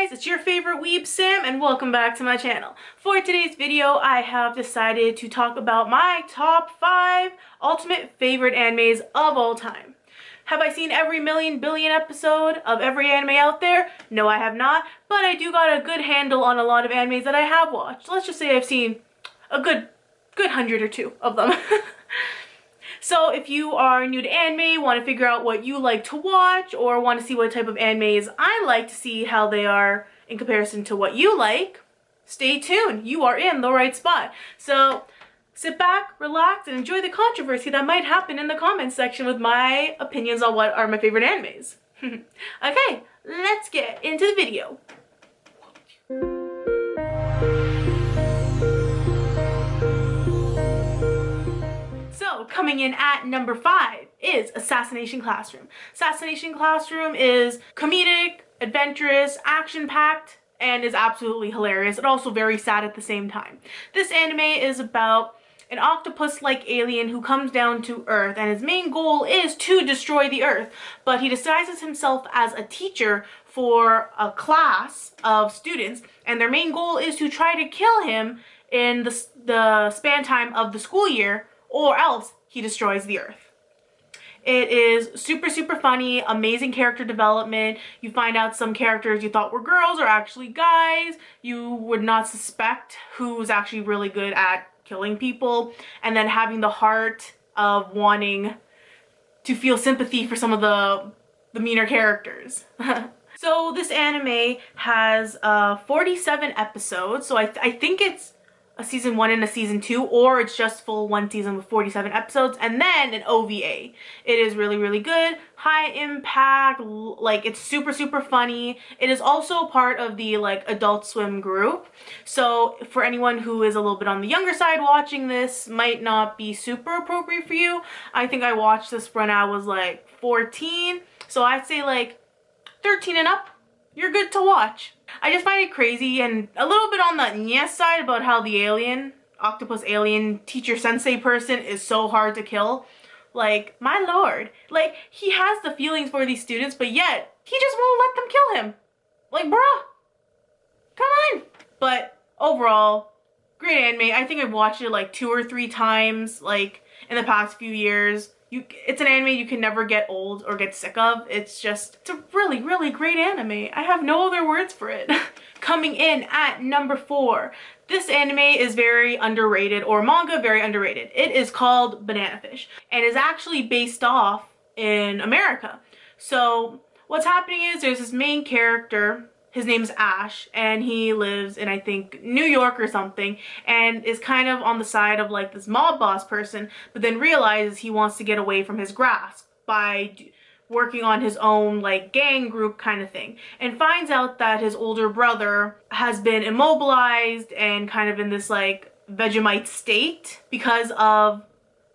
guys, it's your favorite weeb Sam and welcome back to my channel. For today's video, I have decided to talk about my top 5 ultimate favorite animes of all time. Have I seen every million billion episode of every anime out there? No, I have not, but I do got a good handle on a lot of animes that I have watched. Let's just say I've seen a good 100 or 2 of them. So if you are new to anime, want to figure out what you like to watch, or want to see what type of animes I like to see how they are in comparison to what you like, stay tuned. You are in the right spot. So sit back, relax, and enjoy the controversy that might happen in the comments section with my opinions on what are my favorite animes. Okay, let's get into the video. Coming in at number 5 is Assassination Classroom. Assassination Classroom is comedic, adventurous, action-packed, and is absolutely hilarious and also very sad at the same time. This anime is about an octopus-like alien who comes down to Earth, and his main goal is to destroy the Earth, but he disguises himself as a teacher for a class of students, and their main goal is to try to kill him in the span time of the school year, or else he destroys the Earth. It is super funny, amazing character development. You find out some characters you thought were girls are actually guys. You would not suspect who's actually really good at killing people, and then having the heart of wanting to feel sympathy for some of the meaner characters. So this anime has 47 episodes, so I think it's a season 1 and a season 2, or it's just full 1 season with 47 episodes, and then an OVA. It is really good, high impact, like it's super funny. It is also part of the like Adult Swim group, so for anyone who is a little bit on the younger side watching this, might not be super appropriate for you. I think I watched this when I was like 14, so I'd say like 13 and up, you're good to watch. I just find it crazy and a little bit on the yes side about how the alien, octopus alien teacher sensei person is so hard to kill. Like, my lord. Like, he has the feelings for these students, but yet he just won't let them kill him. Like, bruh, come on. But overall, great anime. I think I've watched it like 2 or 3 times, like in the past few years. It's an anime you can never get old or get sick of. It's a really great anime. I have no other words for it. Coming in at number 4. This anime is very underrated, or manga very underrated. It is called Banana Fish and is actually based off in America. So what's happening is there's this main character. His name's Ash, and he lives in, I think, New York or something, and is kind of on the side of like this mob boss person, but then realizes he wants to get away from his grasp by working on his own like gang group kind of thing, and finds out that his older brother has been immobilized and kind of in this like Vegemite state because of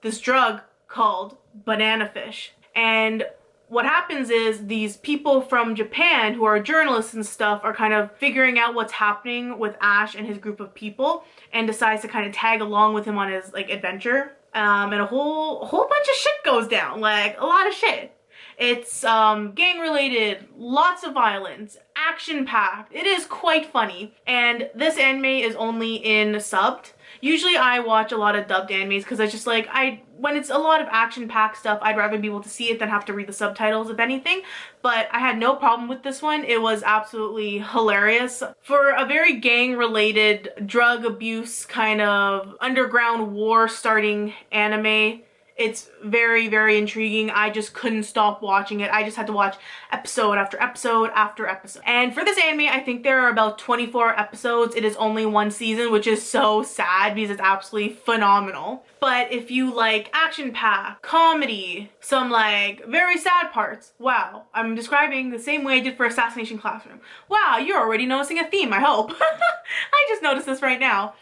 this drug called Banana Fish. And what happens is these people from Japan who are journalists and stuff are kind of figuring out what's happening with Ash and his group of people, and decides to kind of tag along with him on his like adventure. And a whole bunch of shit goes down, like a lot of shit. It's gang related, lots of violence, action packed. It is quite funny, and this anime is only in subbed. Usually I watch a lot of dubbed animes because I just like, when it's a lot of action-packed stuff, I'd rather be able to see it than have to read the subtitles, if anything. But I had no problem with this one. It was absolutely hilarious. For a very gang-related, drug abuse kind of underground war starting anime, it's very intriguing. I just couldn't stop watching it. I just had to watch episode after episode after episode. And for this anime, I think there are about 24 episodes. It is only 1 season, which is so sad because it's absolutely phenomenal. But if you like action-packed, comedy, some like very sad parts, wow. I'm describing the same way I did for Assassination Classroom. Wow, you're already noticing a theme, I hope. I just noticed this right now.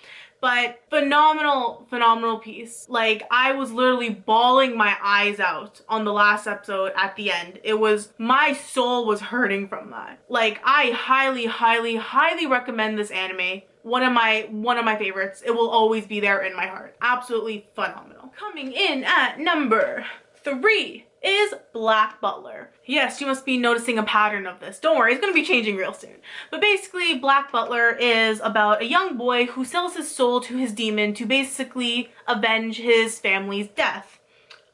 But phenomenal piece. Like, I was literally bawling my eyes out on the last episode at the end. It was, my soul was hurting from that. Like, I highly recommend this anime. One of my favorites. It will always be there in my heart. Absolutely phenomenal. Coming in at number 3 is Black Butler. Yes, you must be noticing a pattern of this. Don't worry, it's going to be changing real soon. But basically, Black Butler is about a young boy who sells his soul to his demon to basically avenge his family's death,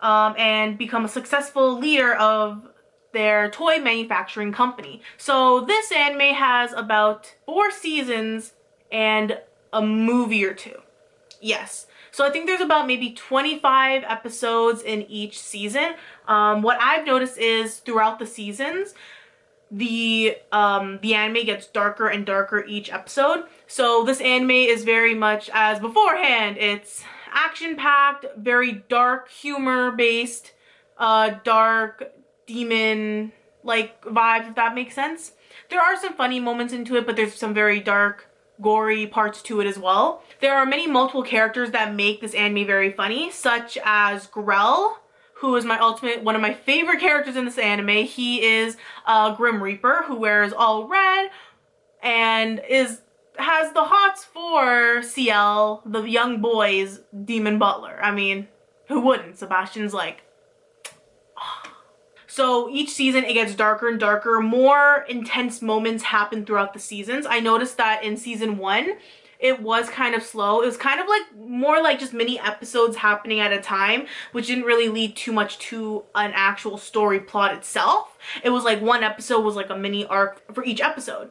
and become a successful leader of their toy manufacturing company. So this anime has about 4 seasons and a movie or 2. Yes. So I think there's about maybe 25 episodes in each season. What I've noticed is throughout the seasons, the anime gets darker and darker each episode. So this anime is very much as beforehand. It's action-packed, very dark, humor-based, dark demon-like vibes, if that makes sense. There are some funny moments into it, but there's some very dark, gory parts to it as well. There are multiple characters that make this anime very funny, such as Grell, who is one of my favorite characters in this anime. He is a Grim Reaper who wears all red and has the hots for CL, the young boy's demon butler. I mean, who wouldn't? Sebastian's like, So each season it gets darker and darker. More intense moments happen throughout the seasons. I noticed that in season 1, it was kind of slow. It was kind of like more like just mini episodes happening at a time, which didn't really lead too much to an actual story plot itself. It was like one episode was like a mini arc for each episode.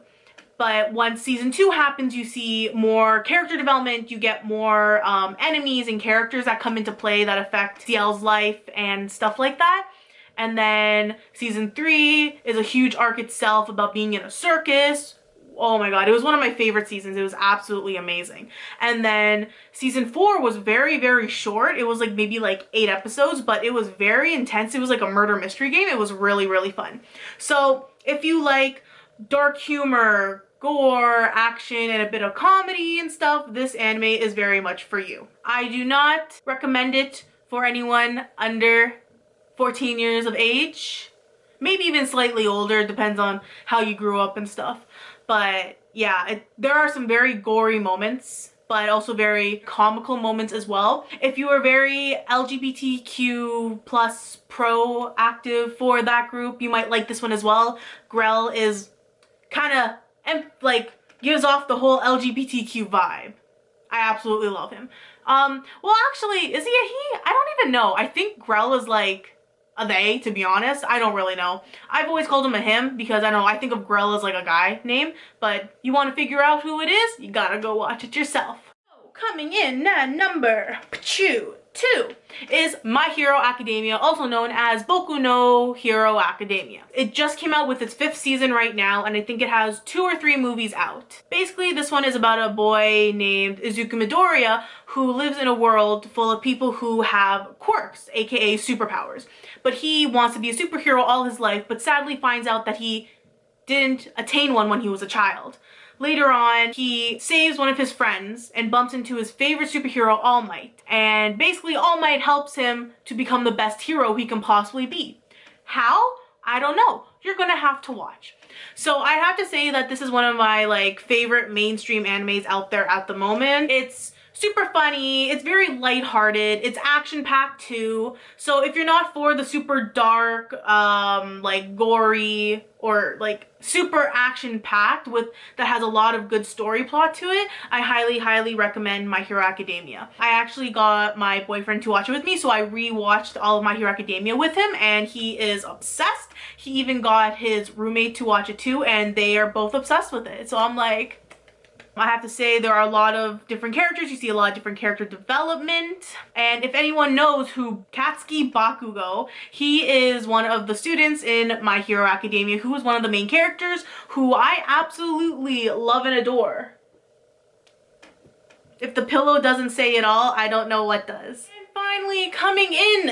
But once season 2 happens, you see more character development, you get more enemies and characters that come into play that affect CL's life and stuff like that. And then season 3 is a huge arc itself about being in a circus. Oh my god, it was one of my favorite seasons. It was absolutely amazing. And then season 4 was very, very short. It was like maybe like 8 episodes, but it was very intense. It was like a murder mystery game. It was really, really fun. So if you like dark humor, gore, action, and a bit of comedy and stuff, this anime is very much for you. I do not recommend it for anyone under 14 years of age, maybe even slightly older, depends on how you grew up and stuff. But yeah, there are some very gory moments, but also very comical moments as well. If you are very LGBTQ plus proactive for that group, you might like this one as well. Grell is kind of like gives off the whole LGBTQ vibe. I absolutely love him. Well, actually, is he a he? I don't even know. I think Grell is like a they, to be honest. I don't really know. I've always called him a him because I don't know, I think of Grell as like a guy name, but you want to figure out who it is, you gotta go watch it yourself. So, coming in at number 2 is My Hero Academia, also known as Boku no Hero Academia. It just came out with its 5th season right now, and I think it has 2 or 3 movies out. Basically, this one is about a boy named Izuku Midoriya who lives in a world full of people who have quirks, aka superpowers. But he wants to be a superhero all his life, but sadly finds out that he didn't attain one when he was a child. Later on, he saves one of his friends and bumps into his favorite superhero, All Might. And basically, All Might helps him to become the best hero he can possibly be. How? I don't know. You're gonna have to watch. So I have to say that this is one of my like favorite mainstream animes out there at the moment. It's super funny, it's very lighthearted, it's action-packed too. So if you're not for the super dark, like gory, or like super action-packed that has a lot of good story plot to it, I highly, highly recommend My Hero Academia. I actually got my boyfriend to watch it with me, so I re-watched all of My Hero Academia with him, and he is obsessed. He even got his roommate to watch it too, and they are both obsessed with it. So I'm like, I have to say there are a lot of different characters. You see a lot of different character development. And if anyone knows who Katsuki Bakugo, he is one of the students in My Hero Academia who is one of the main characters who I absolutely love and adore. If the pillow doesn't say it all, I don't know what does. And finally, coming in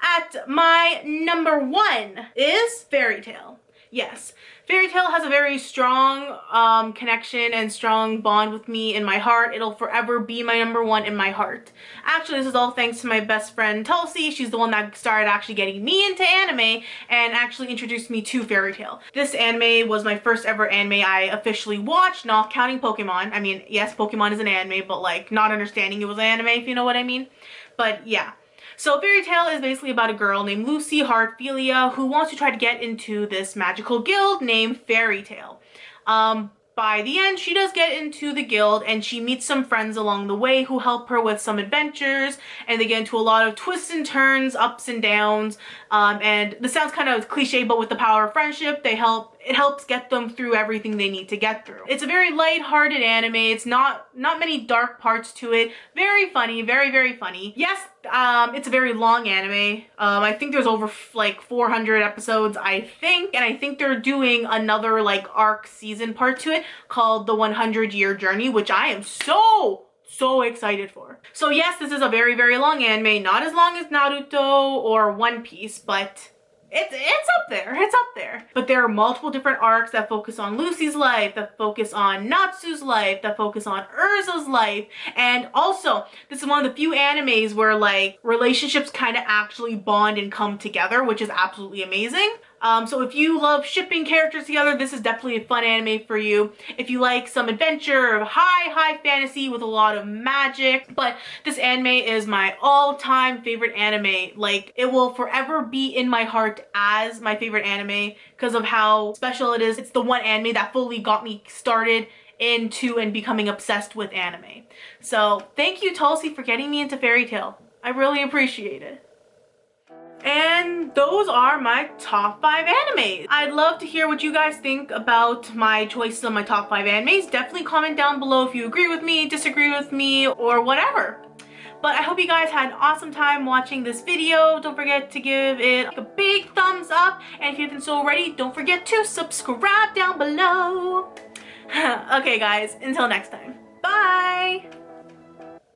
at my number 1 is Fairy Tail. Yes, Fairy Tail has a very strong connection and strong bond with me in my heart. It'll forever be my number 1 in my heart. Actually, this is all thanks to my best friend Tulsi. She's the one that started actually getting me into anime and actually introduced me to Fairy Tail. This anime was my first ever anime I officially watched, not counting Pokemon. I mean, yes, Pokemon is an anime, but like not understanding it was an anime, if you know what I mean. But yeah. So Fairy Tail is basically about a girl named Lucy Heartfilia who wants to try to get into this magical guild named Fairy Tail. By the end, she does get into the guild and she meets some friends along the way who help her with some adventures, and they get into a lot of twists and turns, ups and downs, and this sounds kind of cliche, but with the power of friendship, it helps get them through everything they need to get through. It's a very light-hearted anime. It's not many dark parts to it. Very funny, very funny. Yes, it's a very long anime. I think there's over like 400 episodes, I think, and I think they're doing another like arc season part to it called the 100-Year Journey, which I am so excited for. So yes, this is a very long anime, not as long as Naruto or One Piece, but it's up there, it's up there. But there are multiple different arcs that focus on Lucy's life, that focus on Natsu's life, that focus on Urza's life, and also this is one of the few animes where like relationships kind of actually bond and come together, which is absolutely amazing. So if you love shipping characters together, this is definitely a fun anime for you. If you like some adventure, high fantasy with a lot of magic, but this anime is my all-time favorite anime. Like, it will forever be in my heart as my favorite anime because of how special it is. It's the one anime that fully got me started into and becoming obsessed with anime. So thank you, Tulsi, for getting me into Fairy Tail. I really appreciate it. And those are my top 5 animes. I'd love to hear what you guys think about my choices on my top 5 animes. Definitely comment down below if you agree with me, disagree with me, or whatever. But I hope you guys had an awesome time watching this video. Don't forget to give it a big thumbs up. And if you haven't so already, don't forget to subscribe down below. Okay guys, until next time. Bye!